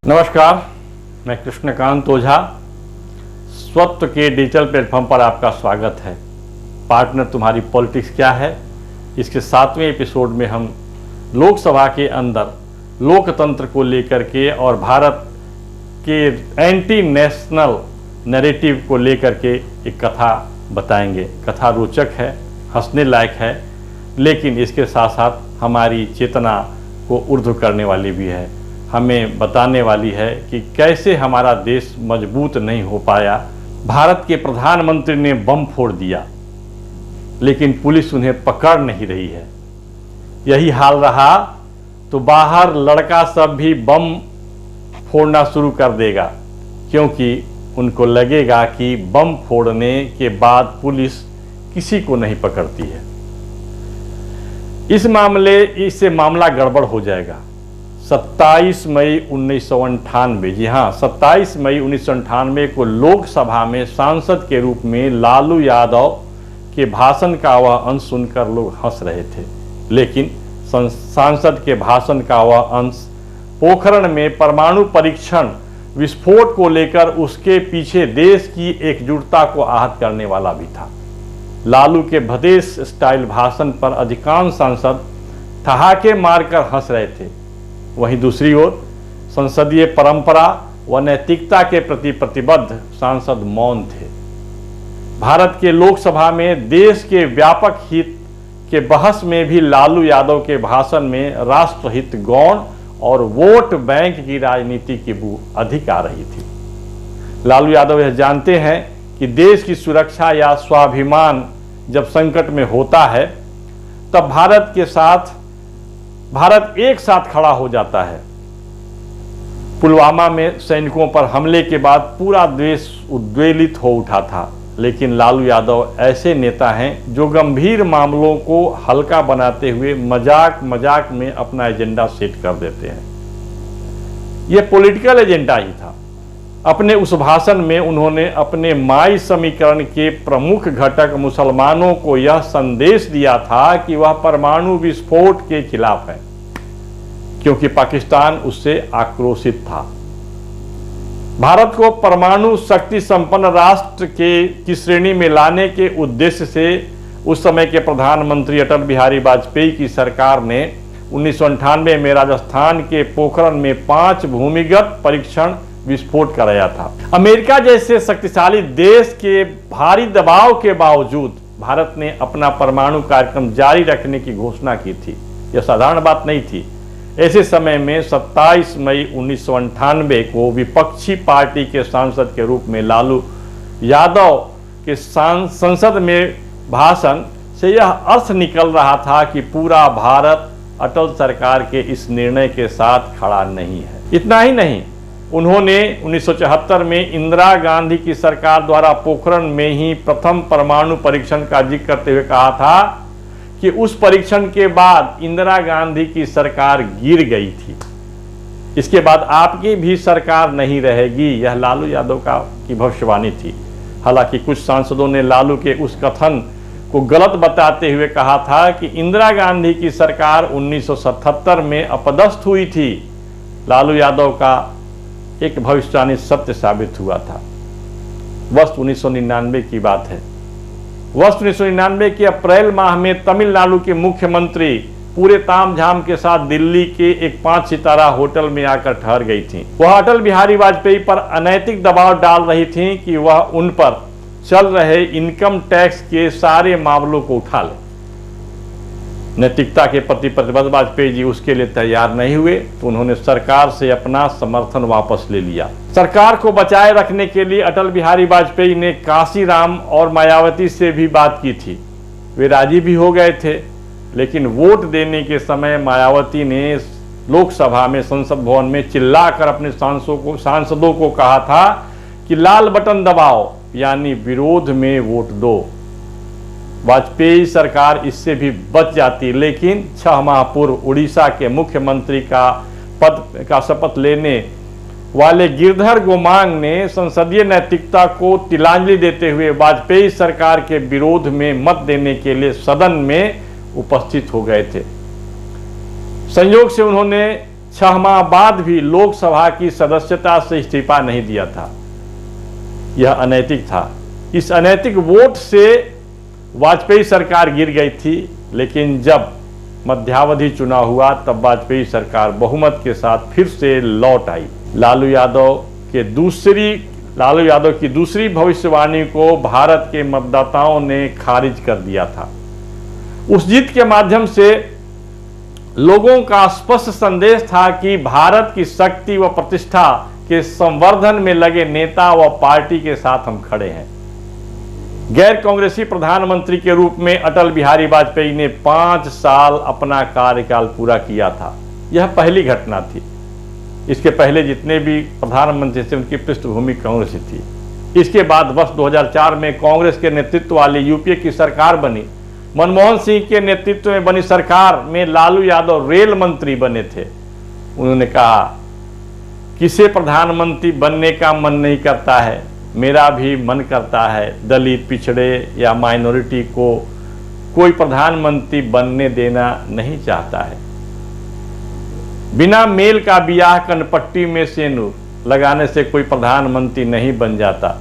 नमस्कार, मैं कृष्णकांत ओझा। स्वत्व के डिजिटल प्लेटफॉर्म पर आपका स्वागत है। पार्टनर तुम्हारी पॉलिटिक्स क्या है, इसके 7वें एपिसोड में हम लोकसभा के अंदर लोकतंत्र को लेकर के और भारत के एंटी नेशनल नैरेटिव को लेकर के एक कथा बताएंगे। कथा रोचक है, हंसने लायक है, लेकिन इसके साथ साथ हमारी चेतना को ऊर्ध्व करने वाली भी है। हमें बताने वाली है कि कैसे हमारा देश मजबूत नहीं हो पाया। भारत के प्रधानमंत्री ने बम फोड़ दिया, लेकिन पुलिस उन्हें पकड़ नहीं रही है। यही हाल रहा तो बाहर लड़का सब भी बम फोड़ना शुरू कर देगा, क्योंकि उनको लगेगा कि बम फोड़ने के बाद पुलिस किसी को नहीं पकड़ती है। इससे मामला गड़बड़ हो जाएगा। 27 मई 1998, जी हाँ, 27 मई 1998 को लोकसभा में सांसद के रूप में लालू यादव के भाषण का वह अंश सुनकर लोग हंस रहे थे, लेकिन सांसद के भाषण का वह अंश पोखरण में परमाणु परीक्षण विस्फोट को लेकर उसके पीछे देश की एकजुटता को आहत करने वाला भी था। लालू के भदेश स्टाइल भाषण पर अधिकांश सांसद ठहाके मारकर हंस रहे थे। वहीं दूसरी ओर संसदीय परंपरा व नैतिकता के प्रति प्रतिबद्ध सांसद मौन थे। भारत के लोकसभा में देश के व्यापक हित के बहस में भी लालू यादव के भाषण में राष्ट्रहित गौण और वोट बैंक की राजनीति की बू अधिक आ रही थी। लालू यादव यह जानते हैं कि देश की सुरक्षा या स्वाभिमान जब संकट में होता है, तब भारत एक साथ खड़ा हो जाता है। पुलवामा में सैनिकों पर हमले के बाद पूरा देश उद्वेलित हो उठा था, लेकिन लालू यादव ऐसे नेता हैं जो गंभीर मामलों को हल्का बनाते हुए मजाक में अपना एजेंडा सेट कर देते हैं। यह पॉलिटिकल एजेंडा ही था। अपने उस भाषण में उन्होंने अपने माई समीकरण के प्रमुख घटक मुसलमानों को यह संदेश दिया था कि वह परमाणु विस्फोट के खिलाफ है, क्योंकि पाकिस्तान उससे आक्रोशित था। भारत को परमाणु शक्ति संपन्न राष्ट्र की श्रेणी में लाने के उद्देश्य से उस समय के प्रधानमंत्री अटल बिहारी वाजपेयी की सरकार ने 1998 में राजस्थान के पोखरण में 5 भूमिगत परीक्षण विस्फोट कराया था। अमेरिका जैसे शक्तिशाली देश के भारी दबाव के बावजूद भारत ने अपना परमाणु कार्यक्रम जारी रखने की घोषणा की थी। यह साधारण बात नहीं थी। ऐसे समय में 27 मई 1998 को विपक्षी पार्टी के सांसद के रूप में लालू यादव के संसद में भाषण से यह अर्थ निकल रहा था कि पूरा भारत अटल सरकार के इस निर्णय के साथ खड़ा नहीं है। इतना ही नहीं, उन्होंने 1974 में इंदिरा गांधी की सरकार द्वारा पोखरण में ही प्रथम परमाणु परीक्षण का जिक्र करते हुए कहा था कि उस परीक्षण के बाद इंदिरा गांधी की सरकार गिर गई थी, इसके बाद आपकी भी सरकार नहीं रहेगी। यह लालू यादव की भविष्यवाणी थी। हालांकि कुछ सांसदों ने लालू के उस कथन को गलत बताते हुए कहा था कि इंदिरा गांधी की सरकार 1977 में अपदस्थ हुई थी। लालू यादव का एक भविष्यवाणी सत्य साबित हुआ था। वर्ष 1999 की बात है। वर्ष 1999 के अप्रैल माह में तमिलनाडु के मुख्यमंत्री पूरे तामझाम के साथ दिल्ली के एक 5 सितारा होटल में आकर ठहर गई थी। वह अटल बिहारी वाजपेयी पर अनैतिक दबाव डाल रही थी कि वह उन पर चल रहे इनकम टैक्स के सारे मामलों को उठा ले। नैतिकता के प्रति प्रतिबद्ध वाजपेयी जी उसके लिए तैयार नहीं हुए, तो उन्होंने सरकार से अपना समर्थन वापस ले लिया। सरकार को बचाए रखने के लिए अटल बिहारी वाजपेयी ने कांशीराम और मायावती से भी बात की थी। वे राजी भी हो गए थे, लेकिन वोट देने के समय मायावती ने लोकसभा में संसद भवन में चिल्लाकर अपने सांसदों को कहा था कि लाल बटन दबाओ, यानी विरोध में वोट दो। वाजपेयी सरकार इससे भी बच जाती, लेकिन 6 माह पूर्व उड़ीसा के मुख्यमंत्री का पद का शपथ लेने वाले गिरधर गोमांग ने संसदीय नैतिकता को तिलांजलि देते हुए वाजपेयी सरकार के विरोध में मत देने के लिए सदन में उपस्थित हो गए थे। संयोग से उन्होंने 6 माह बाद भी लोकसभा की सदस्यता से इस्तीफा नहीं दिया था। यह अनैतिक था। इस अनैतिक वोट से वाजपेयी सरकार गिर गई थी, लेकिन जब मध्यावधि चुनाव हुआ तब वाजपेयी सरकार बहुमत के साथ फिर से लौट आई। लालू यादव की दूसरी भविष्यवाणी को भारत के मतदाताओं ने खारिज कर दिया था। उस जीत के माध्यम से लोगों का स्पष्ट संदेश था कि भारत की शक्ति व प्रतिष्ठा के संवर्धन में लगे नेता व पार्टी के साथ हम खड़े हैं। गैर कांग्रेसी प्रधानमंत्री के रूप में अटल बिहारी वाजपेयी ने 5 साल अपना कार्यकाल पूरा किया था। यह पहली घटना थी। इसके पहले जितने भी प्रधानमंत्री थे उनकी पृष्ठभूमि कांग्रेस थी। इसके बाद वर्ष 2004 में कांग्रेस के नेतृत्व वाली यूपीए की सरकार बनी। मनमोहन सिंह के नेतृत्व में बनी सरकार में लालू यादव रेल मंत्री बने थे। उन्होंने कहा, किसे प्रधानमंत्री बनने का मन नहीं करता है, मेरा भी मन करता है। दलित, पिछड़े या माइनॉरिटी को कोई प्रधानमंत्री बनने देना नहीं चाहता है। बिना मेल का बियाह कनपट्टी में सेंदूर लगाने से कोई प्रधानमंत्री नहीं बन जाता।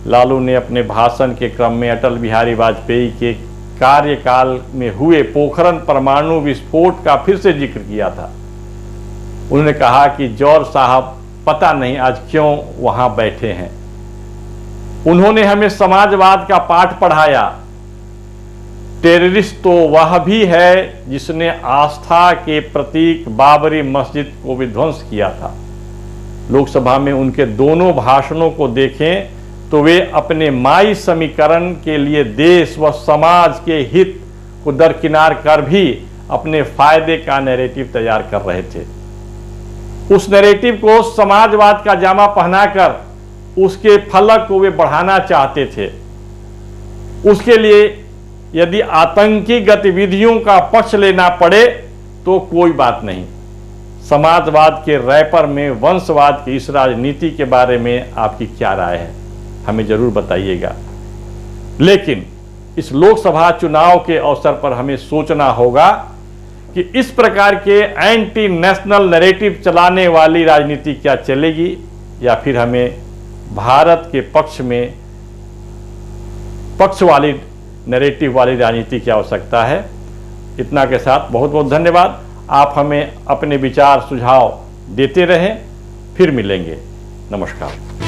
लालू ने अपने भाषण के क्रम में अटल बिहारी वाजपेयी के कार्यकाल में हुए पोखरण परमाणु विस्फोट का फिर से जिक्र किया था। उन्होंने कहा कि जॉर्ज साहब पता नहीं आज क्यों वहां बैठे हैं। उन्होंने हमें समाजवाद का पाठ पढ़ाया। टेररिस्ट तो वह भी है जिसने आस्था के प्रतीक बाबरी मस्जिद को विध्वंस किया था। लोकसभा में उनके दोनों भाषणों को देखें तो वे अपने माई समीकरण के लिए देश व समाज के हित को दरकिनार कर भी अपने फायदे का नैरेटिव तैयार कर रहे थे। उस नैरेटिव को समाजवाद का जामा पहनाकर उसके फलक को वे बढ़ाना चाहते थे। उसके लिए यदि आतंकी गतिविधियों का पक्ष लेना पड़े तो कोई बात नहीं। समाजवाद के रैपर में वंशवाद की इस राजनीति के बारे में आपकी क्या राय है, हमें जरूर बताइएगा। लेकिन इस लोकसभा चुनाव के अवसर पर हमें सोचना होगा कि इस प्रकार के एंटी नेशनल नैरेटिव चलाने वाली राजनीति क्या चलेगी, या फिर हमें भारत के पक्ष वाली नैरेटिव वाली राजनीति की आवश्यकता है। इतना के साथ बहुत बहुत धन्यवाद। आप हमें अपने विचार सुझाव देते रहें। फिर मिलेंगे। नमस्कार।